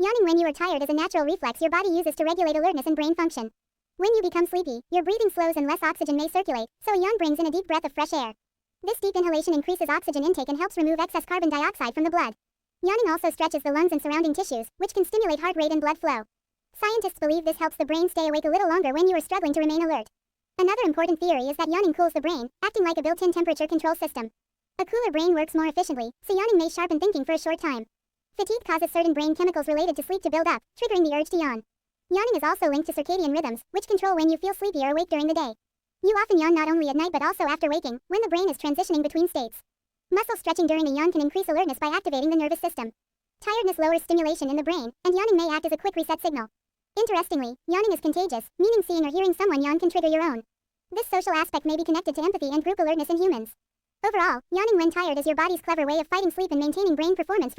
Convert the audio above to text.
Yawning when you are tired is a natural reflex your body uses to regulate alertness and brain function. When you become sleepy, your breathing slows and less oxygen may circulate, so a yawn brings in a deep breath of fresh air. This deep inhalation increases oxygen intake and helps remove excess carbon dioxide from the blood. Yawning also stretches the lungs and surrounding tissues, which can stimulate heart rate and blood flow. Scientists believe this helps the brain stay awake a little longer when you are struggling to remain alert. Another important theory is that yawning cools the brain, acting like a built-in temperature control system. A cooler brain works more efficiently, so yawning may sharpen thinking for a short time. Fatigue causes certain brain chemicals related to sleep to build up, triggering the urge to yawn. Yawning is also linked to circadian rhythms, which control when you feel sleepy or awake during the day. You often yawn not only at night but also after waking, when the brain is transitioning between states. Muscle stretching during a yawn can increase alertness by activating the nervous system. Tiredness lowers stimulation in the brain, and yawning may act as a quick reset signal. Interestingly, yawning is contagious, meaning seeing or hearing someone yawn can trigger your own. This social aspect may be connected to empathy and group alertness in humans. Overall, yawning when tired is your body's clever way of fighting sleep and maintaining brain performance for